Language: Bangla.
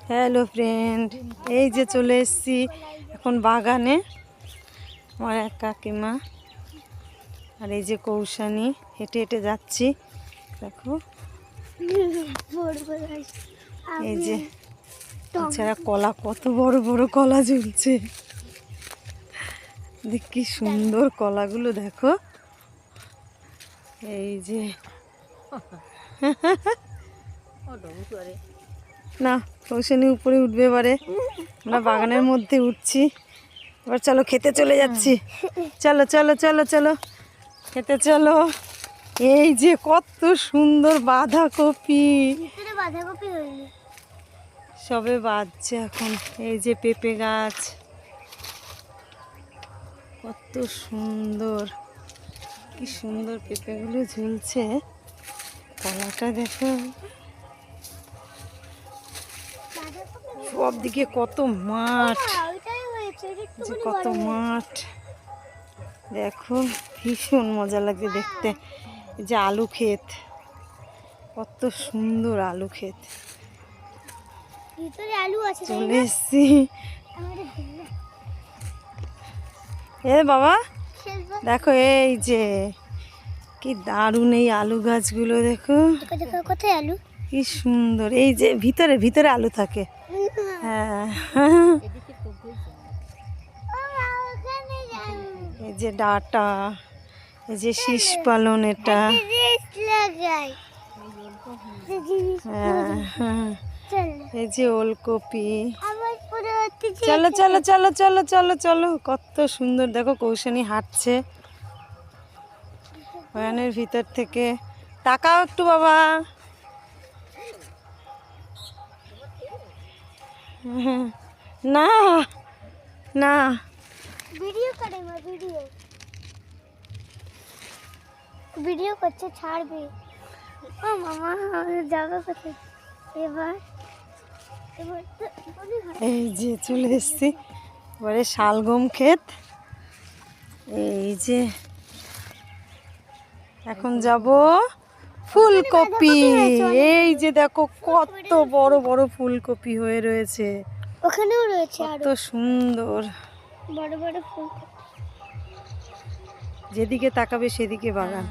হ্যালো ফ্রেন্ড, এই যে চলে এসেছি এখন বাগানে। আমার এক কাকিমা আর এই যে কৌশানী হেঁটে হেঁটে যাচ্ছি। দেখো এই যে এছাড়া কলা, কত বড় বড় কলা ঝুলছে। দেখ কি সুন্দর কলাগুলো, দেখো এই যে না কৌশানী উপরে উঠবে এবারে। আমরা বাগানের মধ্যে উঠছি, এবার চলো খেতে চলে যাচ্ছি। চলো চলো চলো চলো খেতে চলো। এই যে কত সুন্দর বাঁধাকপি, সবে বাজছে এখন। এই যে পেঁপে গাছ, কত সুন্দর, কি সুন্দর পেঁপেগুলো ঝুলছে। কলাটা দেখো, সব দিকে কত মাঠ, যে কত মাঠ দেখো, ভীষণ মজা লাগে দেখতে। এই যে আলু ক্ষেত, কত সুন্দর আলু ক্ষেত। চলে এসছি। এ বাবা দেখো, এই যে কি দারুণ এই আলু গাছগুলো, দেখো কোথায় আলু, কি সুন্দর। এই যে ভিতরে ভিতরে আলু থাকে। হ্যাঁ এই যে ডাটা, এই যে শীষ পালন, এটা হ্যাঁ, এই যে ওলকপি। চলো চলো চলো চলো চলো চলো, কত সুন্দর দেখো কৌশানী হাঁটছে বাগানের ভিতর থেকে। তাকাও একটু বাবা। না না, ভিডিও করে, মা ভিডিও ভিডিও করছে, ছাড়বে। ও মামা যাবে কোথায় এবার? এই যে চলে এসছি এবারে শালগম ক্ষেত। এই যে এখন যাব ফুলকপি। এই যে দেখো কত বড় বড় ফুলকপি হয়ে রয়েছে, ওখানেও রয়েছে কত সুন্দর। বড় বড় ফুল, যেদিকে তাকাবে সেদিকে বাগান।